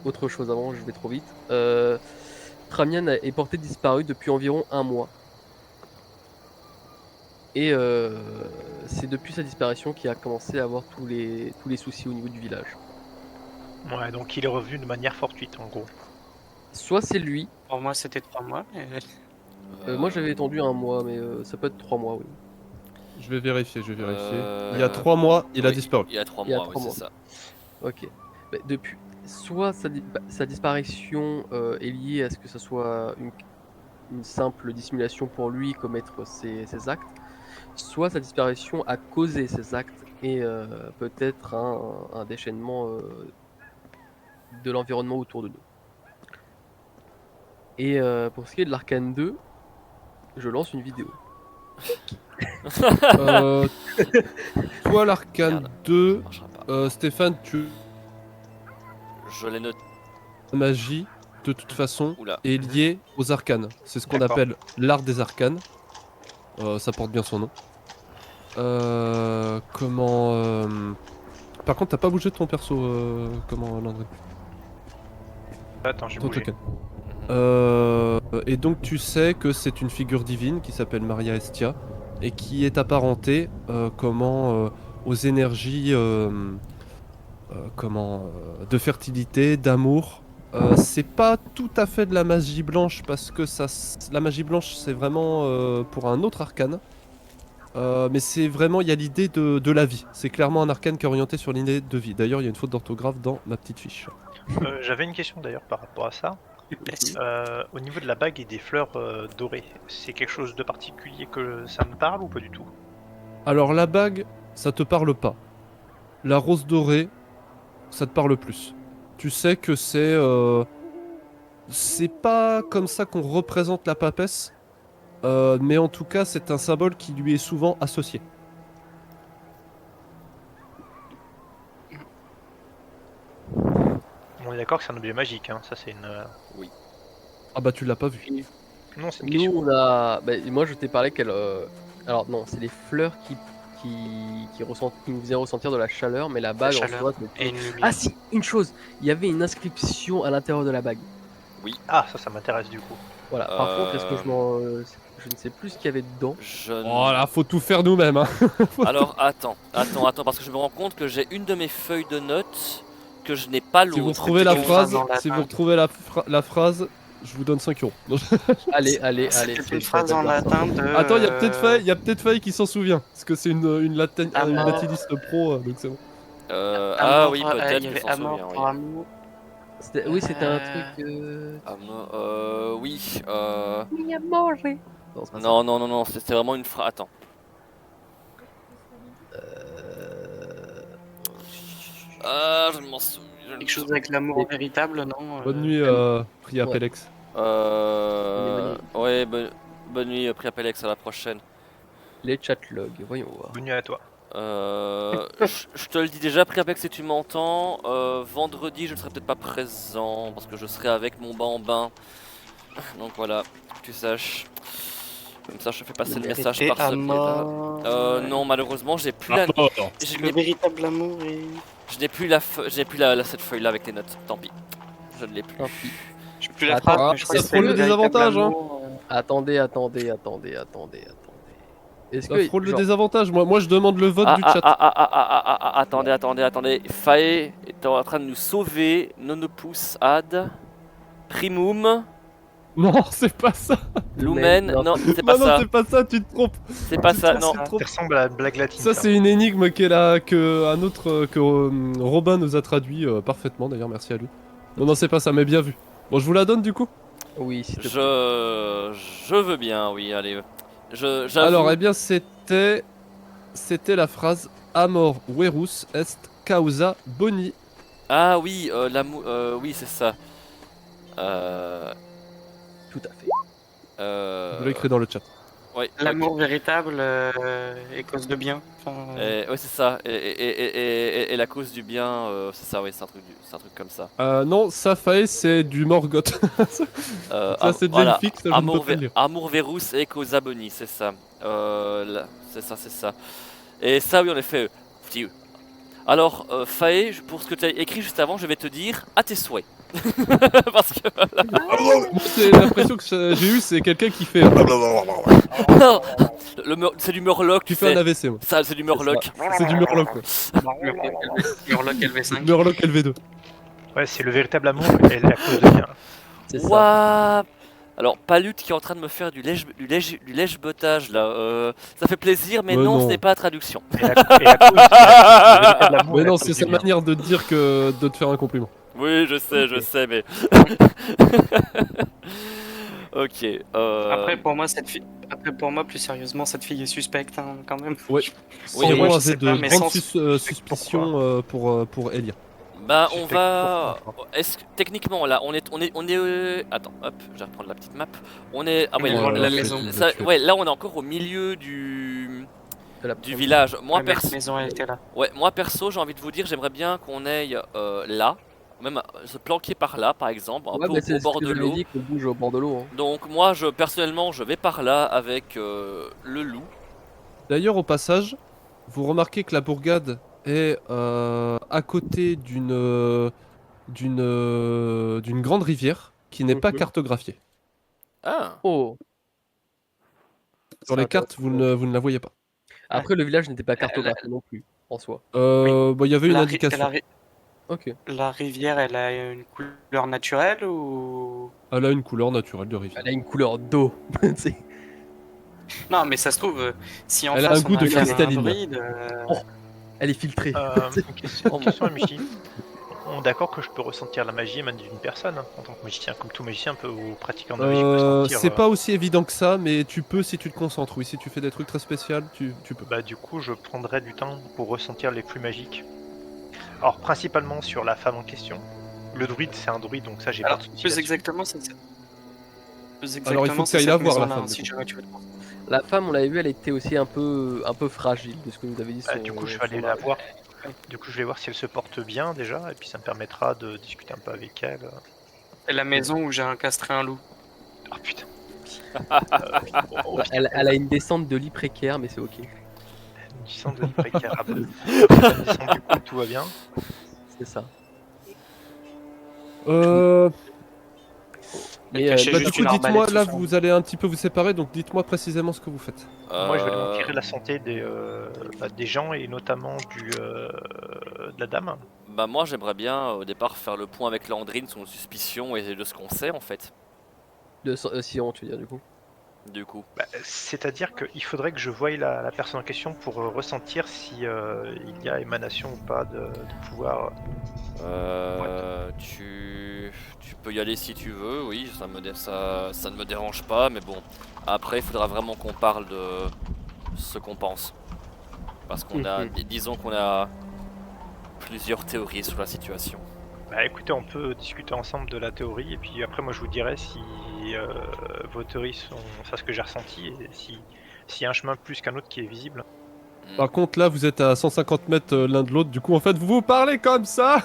S4: autre chose avant, je vais trop vite. Pramian est porté disparu depuis environ 1 mois. Et c'est depuis sa disparition qu'il a commencé à avoir tous les soucis au niveau du village.
S2: Ouais, donc il est revenu de manière fortuite, en gros.
S4: Soit c'est lui,
S5: Pour moi, c'était 3 mois. Mais...
S4: moi j'avais étendu 1 mois, mais ça peut être 3 mois, oui.
S3: Je vais vérifier.
S1: Euh,
S3: Il y a 3 mois, il a
S1: oui,
S3: disparu.
S1: Il y a 3
S4: Il y a
S1: mois, oui,
S4: 3
S1: c'est
S4: mois.
S1: ça.
S4: Ok. Bah, depuis, soit sa disparition est liée à ce que ça soit une simple dissimulation pour lui commettre ses actes, soit sa disparition a causé ses actes et peut-être un déchaînement de l'environnement autour de nous. Et pour ce qui est de l'Arcane 2, je lance une vidéo.
S3: Euh, toi, l'Arcane
S1: Merde.
S3: 2,
S1: Ça marchera pas.
S3: Stéphane, tu
S1: Je l'ai noté.
S3: la magie, de toute façon,
S1: Oula.
S3: est liée aux arcanes. C'est ce qu'on
S2: D'accord.
S3: appelle l'art des arcanes. Ça porte bien son nom. Par contre, t'as pas bougé de ton perso, Landry.
S2: Attends, j'ai
S3: Ton
S2: bougé.
S3: token. Et donc tu sais que c'est une figure divine qui s'appelle Maria Estia et qui est apparentée aux énergies de fertilité, d'amour. C'est pas tout à fait de la magie blanche parce que la magie blanche c'est vraiment pour un autre arcane. Mais c'est vraiment, il y a l'idée de la vie. C'est clairement un arcane qui est orienté sur l'idée de vie. D'ailleurs, il y a une faute d'orthographe dans ma petite fiche.
S2: J'avais une question d'ailleurs par rapport à ça.
S5: Merci.
S2: Au niveau de la bague et des fleurs dorées, c'est quelque chose de particulier que ça me parle ou pas du tout?
S3: Alors la bague, ça te parle pas. La rose dorée, ça te parle plus. Tu sais que c'est pas comme ça qu'on représente la papesse, mais en tout cas c'est un symbole qui lui est souvent associé.
S2: On est d'accord que c'est un objet magique, hein. Ça c'est une.
S3: Ah bah tu l'as pas vu.
S2: Non, c'est une
S4: Nous,
S2: question.
S4: on a. Bah, moi, je t'ai parlé qu'elle. Alors, non, c'est les fleurs qui nous faisaient ressentir de la chaleur, mais la bague en
S5: chaleur
S4: soi, c'était.
S5: Et une lumière.
S4: Ah, si, une chose, il y avait une inscription à l'intérieur de la bague.
S2: Ah, ça m'intéresse du coup.
S4: Voilà, par contre, est-ce que je ne sais plus ce qu'il y avait dedans.
S1: Je
S3: Oh là, faut tout faire nous-mêmes. Hein.
S1: Alors attends, parce que je me rends compte que j'ai une de mes feuilles de notes que je n'ai pas l'autre.
S3: Si vous retrouvez la
S5: une
S3: phrase,
S5: phrase en latin.
S3: si vous retrouvez la phrase, je vous donne 5 euros. Non,
S4: Allez,
S5: C'était
S4: c'est
S5: une phrase en
S4: j'adore ça.
S5: latin de.
S3: Attends, il y a peut-être Faye qui s'en souvient. Parce que c'est une latiniste pro, donc c'est bon.
S1: Ah
S5: Amor,
S1: oui,
S5: il
S1: peut-être
S5: y
S1: que
S5: avait
S1: s'en
S5: Amor
S1: souvient,
S5: pour
S1: oui.
S5: amour.
S4: Oui, c'était un truc.
S1: Oui.
S4: Mi amore. Non, c'est pas ça.
S1: Non, c'était vraiment une phrase. Attends. Ah, je m'en souviens.
S5: Quelque chose avec l'amour véritable, non
S3: Bonne nuit, Priya
S4: Ouais.
S3: Pelex.
S1: Ouais, bonne nuit, Priapelex, à la prochaine.
S4: Les chatlogs, voyons voir.
S2: Bonne nuit à toi.
S1: Je te le dis déjà, Priapelex, si tu m'entends, vendredi je ne serai peut-être pas présent parce que je serai avec mon bambin. Donc voilà, que tu saches. Comme ça, je fais passer le message
S5: Vérité,
S1: par ce biais-là.
S5: Amor.
S1: Non, malheureusement, j'ai plus la. Je
S5: Le
S1: n'ai
S5: véritable amour et.
S1: je n'ai plus cette feuille-là avec les notes. Tant pis, je ne l'ai plus.
S4: Tant pis.
S5: Je sais plus la
S4: Attends,
S5: phrase, mais je crois
S3: ça
S5: que
S3: frôle
S5: c'est
S3: le
S5: véritable
S3: désavantage, hein.
S5: amour,
S4: Attendez. Est-ce
S3: Ça
S4: que.
S3: frôle le
S4: genre,
S3: désavantage. Moi, je demande le vote du chat.
S1: Attendez. Faye est en train de nous sauver. Nonopus ad primum
S3: Non, c'est pas ça.
S1: lumen.
S4: non.
S1: Non, c'est pas
S3: Non,
S1: ça.
S3: c'est pas ça, tu te trompes.
S1: C'est pas ça, non.
S3: Trop-
S2: Ça ressemble à la blague latine.
S3: Ça, c'est une énigme que Robin nous a traduit parfaitement, d'ailleurs, merci à lui. Non, c'est pas ça, mais bien vu. Bon, je vous la donne du coup.
S4: Oui, s'il te plaît.
S1: Je veux bien, oui, allez. J'avoue.
S3: Alors, eh bien, c'était la phrase Amor verus est causa boni.
S1: Ah oui, l'amour. Oui, c'est ça.
S4: Tout à fait.
S3: Vous l'écrivez dans le chat.
S1: Ouais,
S5: L'amour véritable est cause de bien. Enfin,
S1: ouais, c'est ça. Et la cause du bien, c'est ça, oui, c'est un truc comme ça.
S3: Non, Safae, c'est du Morgoth. Ça, c'est déjà une fixe, ça, je ne peux pas le lire.
S1: Amour Verus et Causa Boni, c'est ça. C'est ça. Et ça, oui, en effet. Alors, Faye, pour ce que tu as écrit juste avant, je vais te dire à tes souhaits. Parce que.
S3: Moi, c'est l'impression que j'ai eu, c'est quelqu'un qui fait.
S1: C'est du Murloc.
S3: Tu fais un AVC, moi.
S1: Ça, c'est du Murloc.
S3: C'est du Murloc, quoi.
S5: Murloc LV5.
S3: Murloc LV2.
S2: Ouais, c'est le véritable amour et la cause de bien.
S4: C'est ça.
S1: Ouah. Alors, Palut qui est en train de me faire du lèche-bottage là. Ça fait plaisir, mais non,
S3: non.
S1: ce n'est pas la traduction.
S2: Et la cause, le véritable amour
S3: Mais
S2: et la
S3: non,
S2: cause
S3: c'est
S2: du
S3: sa
S2: bien.
S3: manière de te dire que de te faire un compliment.
S1: Oui, je sais, mais. Ok.
S5: Après, pour moi, plus sérieusement, cette fille est suspecte, hein, quand même.
S3: Ouais.
S1: Oui,
S3: Sans
S1: moi,
S3: moi,
S5: je sais
S3: j'ai de
S5: pas, mais
S3: grandes
S5: sans-
S3: suspicions pour Elia.
S1: Bah, on
S2: Suspect
S1: va.
S2: pourquoi.
S1: Est-ce que techniquement là, on est. Attends, hop, je vais reprendre la petite map. On est. Ah ouais,
S5: On est
S1: non,
S5: loin de la maison.
S1: ouais, là on est encore au milieu du
S4: De la
S1: village. Moi,
S5: Ouais, mais la maison, elle était là.
S1: moi perso, j'ai envie de vous dire, j'aimerais bien qu'on aille là, même se planquer par là, par exemple, un
S4: Ouais,
S1: peu
S4: bah,
S1: au
S4: c'est
S1: bord
S4: ce que
S1: de
S4: j'avais
S1: l'eau.
S4: dit qu'on bouge au bord de l'eau. Hein.
S1: Donc moi, personnellement, je vais par là avec le loup.
S3: D'ailleurs, au passage, vous remarquez que la bourgade est à côté d'une grande rivière qui n'est pas
S4: Mhm.
S3: cartographiée.
S1: Ah.
S4: Oh.
S3: Sur
S4: C'est
S3: les cartes, vous ne la voyez pas.
S4: Après, le village n'était pas cartographié non plus, en soi.
S3: Bah, il y avait une indication.
S4: Ok.
S5: La rivière, elle a une couleur naturelle ou.
S3: Elle a une couleur naturelle de rivière.
S4: Elle a une couleur d'eau. C'est-
S5: Non, mais ça se trouve, si en
S3: Elle a
S5: face
S3: un goût
S5: on
S3: de
S5: avait un
S3: cristalline.
S5: druide,
S4: Elle est filtrée.
S2: Une question à Michi. On est d'accord que je peux ressentir la magie émanée d'une personne hein, en tant que magicien, comme tout magicien peut ou pratiquant de magie peut sentir.
S3: C'est pas aussi évident que ça, mais tu peux si tu te concentres. Oui, si tu fais des trucs très spéciaux, tu peux.
S2: Bah du coup, je prendrai du temps pour ressentir les flux magiques. Alors principalement sur la femme en question. Le druide, c'est un druide, donc ça j'ai pas
S5: alors
S2: de soucis
S5: plus
S2: là-dessus.
S5: exactement, c'est ça.
S3: Alors, il faut que tu ailles la voir, la femme,
S5: Si
S3: du
S5: jamais tu veux te prendre.
S4: La femme, on l'avait vu, elle était aussi un peu fragile de ce que nous avait dit.
S2: Bah, du coup, je vais aller la voir Du coup, je vais voir si elle se porte bien déjà, et puis ça me permettra de discuter un peu avec elle.
S5: C'est la maison où j'ai castré un loup.
S2: Oh putain. Au
S4: Bah,
S2: pire,
S4: elle a une descente de lit précaire, mais c'est ok.
S2: une descente de lit précaire. Après bonne descente, du coup, tout va bien.
S4: C'est ça.
S5: Elle
S4: Mais
S5: cachait
S3: Bah,
S5: juste
S3: du coup,
S5: une arbalète
S3: dites-moi,
S5: sous
S3: là,
S5: son-
S3: vous allez un petit peu vous séparer, donc dites-moi précisément ce que vous faites.
S2: Moi, je vais aller
S1: Euh,
S2: tirer la santé des gens et notamment de la dame.
S1: Bah moi j'aimerais bien au départ faire le point avec Landrine sur nos suspicions et de ce qu'on sait en fait,
S4: Sion, tu veux dire, du coup.
S1: du coup.
S2: Bah, c'est-à-dire qu'il faudrait que je voie la personne en question pour ressentir si il y a émanation ou pas de pouvoir.
S1: Tu peux y aller si tu veux, oui, ça ne me dérange pas, mais bon, après il faudra vraiment qu'on parle de ce qu'on pense. Parce qu'on a, disons qu'on a plusieurs théories sur la situation.
S2: Bah écoutez, on peut discuter ensemble de la théorie et puis après moi je vous dirai si vos théories sont ça ce que j'ai ressenti et s'il y a un chemin plus qu'un autre qui est visible.
S3: Par contre, là, vous êtes à 150 mètres l'un de l'autre, du coup, en fait, vous vous parlez comme ça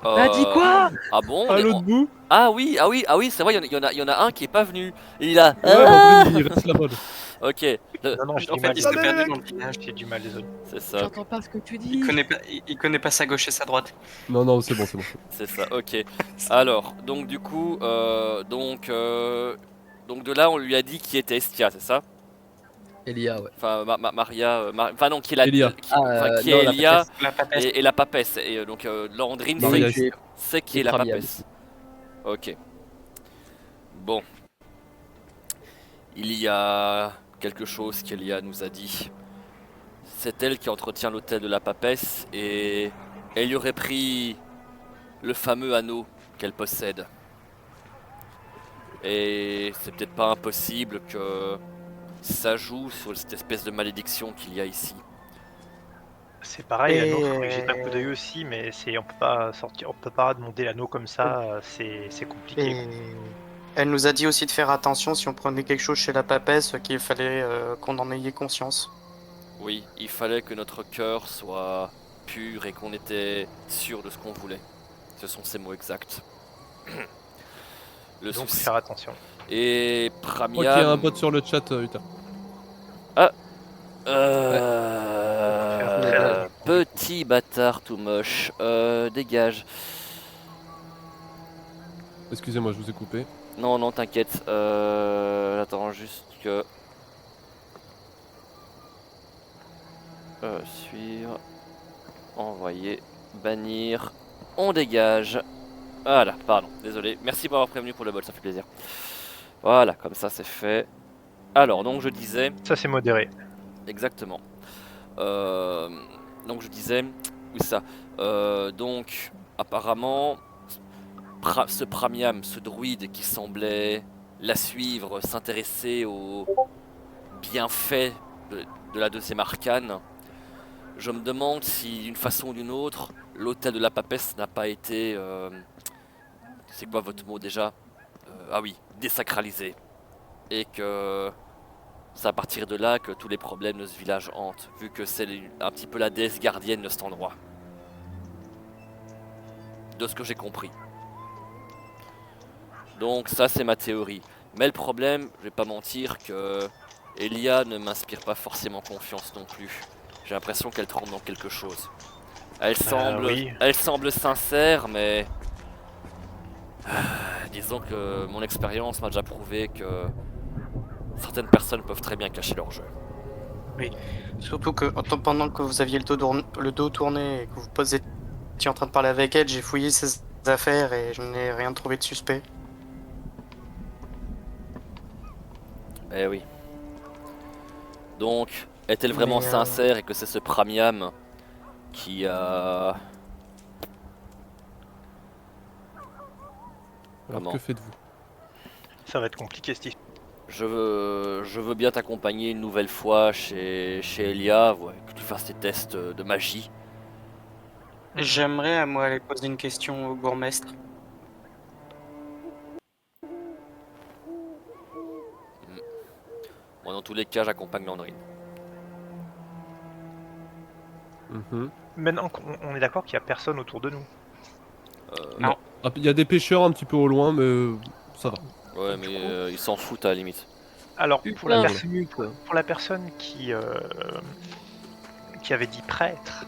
S4: T'as dit quoi?
S1: Ah bon
S3: à l'autre bout.
S1: Ah oui, c'est vrai, il y en a un qui est pas venu. Et il a...
S3: Ouais, Landrine, il reste là-bas.
S1: Ok,
S2: Non, non, j'ai
S5: En
S2: du
S5: fait,
S2: mal.
S5: il s'est
S3: Allez,
S5: perdu
S3: mec.
S5: dans le village.
S2: J'ai du mal, désolé.
S1: c'est ça,
S4: J'entends pas ce que tu dis.
S5: Il connaît pas sa gauche et sa droite.
S3: Non, non, c'est bon, c'est bon.
S1: c'est ça, ok. Alors, donc du coup, donc de là on lui a dit qui était Estia, c'est ça?
S4: Elia, ouais.
S1: Enfin, Maria, enfin non, qui est la,
S3: Elia.
S1: qui
S4: non,
S1: est
S4: la
S1: Elia
S4: papesse.
S5: La papesse.
S1: et la papesse. Et donc Landrine
S3: Maria
S1: sait,
S3: Estia.
S1: sait qui
S4: et
S1: est la
S4: Pramiam.
S1: papesse. Ok. Bon. Il y a quelque chose qu'Elia nous a dit. C'est elle qui entretient l'hôtel de la papesse et elle y aurait pris le fameux anneau qu'elle possède. Et c'est peut-être pas impossible que ça joue sur cette espèce de malédiction qu'il y a ici.
S2: C'est pareil,
S5: Et-
S2: l'anneau, faudrait que j'y jette un coup d'œil aussi, mais on peut pas sortir, on peut pas demander l'anneau comme ça, c'est compliqué.
S5: Et elle nous a dit aussi de faire attention si on prenait quelque chose chez la papesse, qu'il fallait qu'on en ait conscience.
S1: Oui, il fallait que notre cœur soit pur et qu'on était sûr de ce qu'on voulait. Ce sont ces mots exacts. Le
S2: Donc
S1: souci.
S2: faire attention.
S1: Et
S3: Je crois qu'il y a un
S1: Pramiam.
S3: bot sur le chat, Utah.
S1: Petit bâtard tout moche. Dégage.
S3: Excusez-moi, je vous ai coupé.
S1: Non, non, t'inquiète. Attends juste que. Suivre. Envoyer. Bannir. On dégage. Voilà, pardon, désolé. Merci pour avoir prévenu pour le bol, ça fait plaisir. Voilà, comme ça c'est fait. Alors, donc je disais.
S2: Ça c'est modéré.
S1: Exactement. Donc je disais. Où ça donc, apparemment. Ce Pramiam, ce druide qui semblait la suivre, s'intéresser aux bienfaits de la deuxième arcane, je me demande si d'une façon ou d'une autre, l'hôtel de la papesse n'a pas été... c'est quoi votre mot déjà Ah oui, désacralisé. Et que c'est à partir de là que tous les problèmes de ce village hantent, vu que c'est un petit peu la déesse gardienne de cet endroit. De ce que j'ai compris. Donc ça c'est ma théorie. Mais le problème, je vais pas mentir que Elia ne m'inspire pas forcément confiance non plus. J'ai l'impression qu'elle tremble dans quelque chose.
S2: Oui.
S1: Elle semble sincère, mais disons que mon expérience m'a déjà prouvé que certaines personnes peuvent très bien cacher leur jeu.
S5: Surtout que pendant que vous aviez le dos tourné et que vous étiez en train de parler avec elle, j'ai fouillé ses affaires et je n'ai rien trouvé de suspect.
S1: Eh oui. Donc, est-elle vraiment
S5: Mais,
S1: sincère et que c'est ce Pramiam qui a...
S3: Alors
S1: Comment
S3: que faites-vous?
S2: Ça va être compliqué cette histoire.
S1: Je veux bien t'accompagner une nouvelle fois chez Elia, ouais, que tu fasses tes tests de magie.
S5: J'aimerais, moi, aller poser une question au bourgmestre.
S1: Moi, dans tous les cas, j'accompagne Landrine.
S3: Mhm.
S2: Maintenant on est d'accord qu'il y a personne autour de nous.
S5: Non.
S3: Ah, il y a des pêcheurs un petit peu au loin, mais ça va.
S1: Ouais,
S2: Du
S1: mais
S2: coup-
S1: ils s'en foutent à la limite.
S2: Alors
S4: Putain,
S3: voilà.
S4: fumé, quoi.
S2: pour la personne qui avait dit prêtre,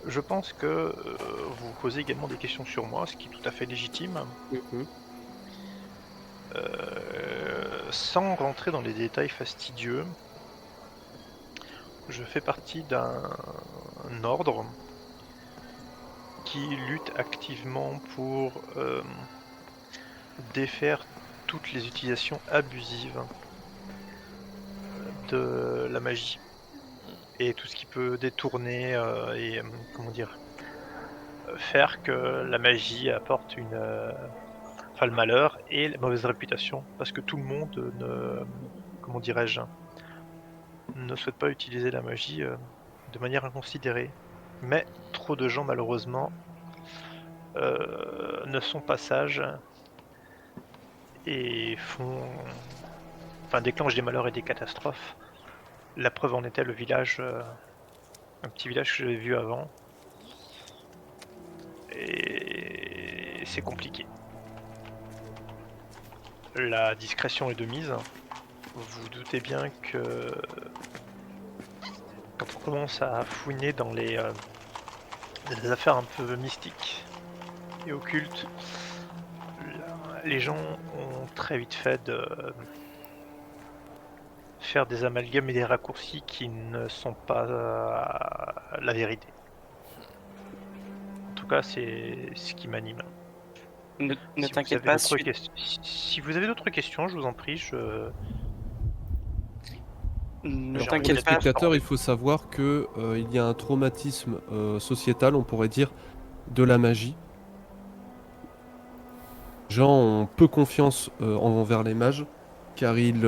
S2: je pense que vous posez également des questions sur moi, ce qui est tout à fait légitime.
S4: Mhm.
S2: Sans rentrer dans les détails fastidieux, je fais partie d'un ordre qui lutte activement pour défaire toutes les utilisations abusives de la magie et tout ce qui peut détourner et comment dire faire que la magie apporte enfin le malheur et la mauvaise réputation parce que tout le monde comment dirais-je ne souhaite pas utiliser la magie de manière inconsidérée. Mais trop de gens malheureusement ne sont pas sages et déclenchent des malheurs et des catastrophes. La preuve en était le village, un petit village que j'avais vu avant. Et c'est compliqué. La discrétion est de mise. Vous doutez bien que quand on commence à fouiner dans les affaires un peu mystiques et occultes, les gens ont très vite fait de faire des amalgames et des raccourcis qui ne sont pas la vérité. En tout cas, c'est ce qui m'anime.
S5: Ne
S2: Si vous
S5: t'inquiète
S2: avez
S5: pas,
S2: d'autres si vous avez d'autres questions, je vous en prie,
S5: ne
S3: Alors, pour les
S5: t'inquiète pas.
S3: spectateurs, il faut savoir que il y a un traumatisme sociétal, on pourrait dire, de la magie. Les gens ont peu confiance envers les mages, car ils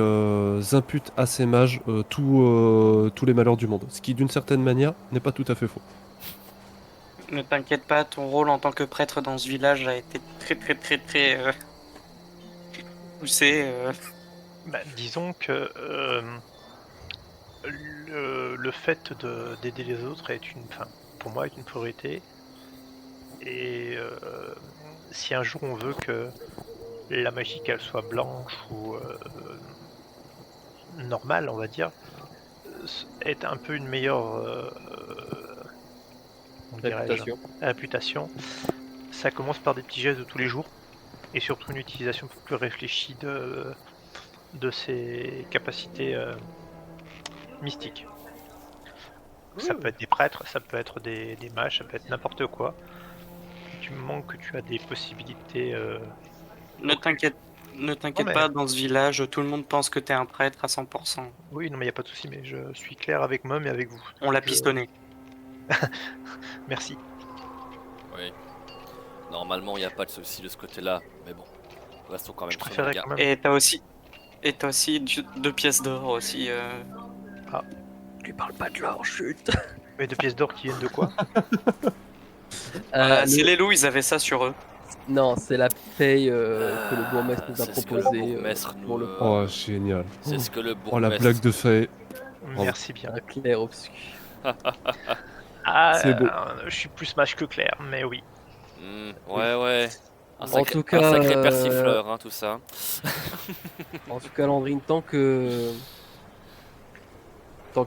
S3: imputent à ces mages tous les malheurs du monde. Ce qui, d'une certaine manière, n'est pas tout à fait faux.
S5: Ne t'inquiète pas, ton rôle en tant que prêtre dans ce village a été très poussé.
S2: disons que le fait d'aider les autres pour moi est une priorité. Et si un jour on veut que la magie qu'elle soit blanche ou normale, on va dire, ait un peu une meilleure comment dirais-je,
S4: Réputation.
S2: réputation, ça commence par des petits gestes de tous les jours et surtout une utilisation plus réfléchie de ses capacités mystiques. Ça peut être des prêtres, ça peut être des mages, ça peut être n'importe quoi. Du moment que tu as des possibilités.
S5: Ne t'inquiète
S2: Non, mais-
S5: pas, dans ce village, tout le monde pense que t'es un prêtre à 100%.
S2: Oui, non, mais il n'y a pas de souci, mais je suis clair avec moi, mais avec vous.
S5: On l'a
S2: Je-
S5: pistonné.
S2: Merci.
S1: Oui. Normalement, il n'y a pas de souci de ce côté-là, mais bon, restons quand même
S2: Je
S1: sur nos
S2: préférais
S1: gardes.
S2: quand même.
S5: Et t'as aussi 2 pièces d'or aussi.
S4: Tu parles pas de l'or, chut.
S2: Mais 2 pièces d'or qui viennent de quoi?
S5: C'est les loups, ils avaient ça sur eux.
S4: Non, c'est la paye que le bourgmestre nous a
S1: C'est ce que le
S4: proposé
S1: bourgmestre
S4: pour le
S1: nous,
S3: Oh, génial.
S1: C'est ce que le
S3: Oh, la
S1: bourgmestre.
S3: blague de fait. Bravo.
S2: Merci bien.
S4: un clair obscur.
S2: Ah,
S3: C'est beau.
S2: je suis plus mage que clair, mais oui.
S1: Ouais.
S4: En tout
S1: Un
S4: cas,
S1: sacré persifleur, hein, tout ça.
S4: En tout cas, Landrine, tant que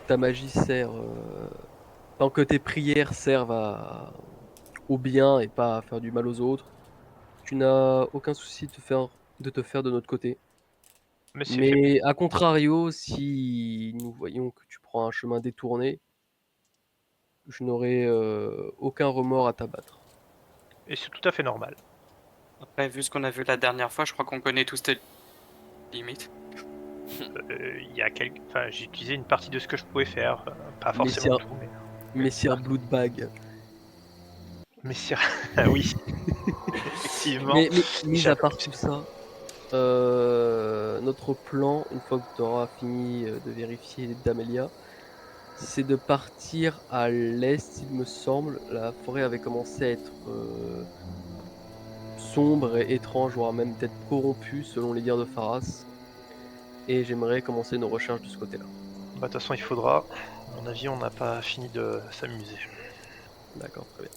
S4: ta magie sert, tant que tes prières servent au bien et pas à faire du mal aux autres, tu n'as aucun souci de te faire de notre côté.
S2: Mais c'est fait.
S4: Mais à contrario, si nous voyons que tu prends un chemin détourné, je n'aurai aucun remords à t'abattre.
S2: Et c'est tout à fait normal.
S5: Après, vu ce qu'on a vu la dernière fois, je crois qu'on connaît tous tes limites.
S2: J'ai utilisé une partie de ce que je pouvais faire. Pas
S4: Mais
S2: forcément
S4: c'est-
S2: tout, mais.
S4: Messire Bloodbag.
S2: Mais c'est. Ah oui. Effectivement.
S4: Mais mis à
S2: J'avais
S4: part
S2: aussi.
S4: tout ça, notre plan, une fois que tu auras fini de vérifier d'Amelia, c'est de partir à l'est, il me semble. La forêt avait commencé à être sombre et étrange, voire même peut-être corrompue selon les dires de Pharas. Et j'aimerais commencer nos recherches de ce côté-là.
S2: Bah, de toute façon, il faudra. À mon avis, on n'a pas fini de s'amuser.
S4: D'accord, très bien.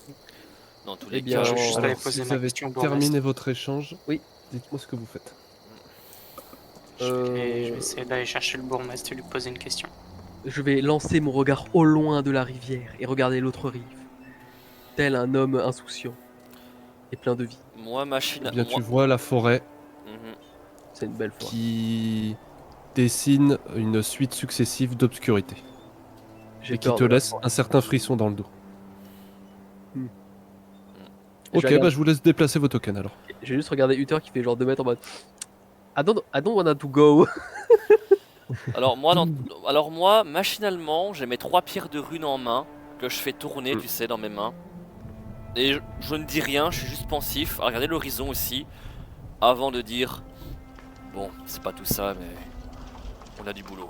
S1: Dans tous
S4: Eh
S1: les
S4: bien,
S1: cas,
S5: je vais juste
S3: Alors,
S5: aller
S3: si
S5: poser
S3: vous
S5: ma
S3: avez
S5: question au
S3: terminé
S5: bourgmestre.
S3: votre échange,
S4: Oui.
S3: dites-moi ce que vous faites.
S5: Je vais essayer d'aller chercher le bourgmestre et lui poser une question.
S4: Je vais lancer mon regard au loin de la rivière et regarder l'autre rive, tel un homme insouciant et plein de vie.
S1: moi,
S3: Eh bien,
S1: moi...
S3: tu vois la forêt
S1: Mhm.
S4: C'est une belle forêt.
S3: qui dessine une suite successive d'obscurité
S4: J'ai
S3: et qui
S4: peur
S3: te
S4: de la
S3: laisse
S4: forêt.
S3: un certain frisson dans le dos.
S4: Je vais
S3: Ok,
S4: regarder-
S3: bah je vous laisse déplacer vos tokens alors.
S4: J'ai juste regardé Uther qui fait genre 2 mètres en mode I don't wanna to go.
S1: Alors moi, machinalement, j'ai mes 3 pierres de rune en main, que je fais tourner, tu sais, dans mes mains. Et je ne dis rien, je suis juste pensif, à regarder l'horizon aussi, avant de dire... Bon, c'est pas tout ça, mais... on a du boulot.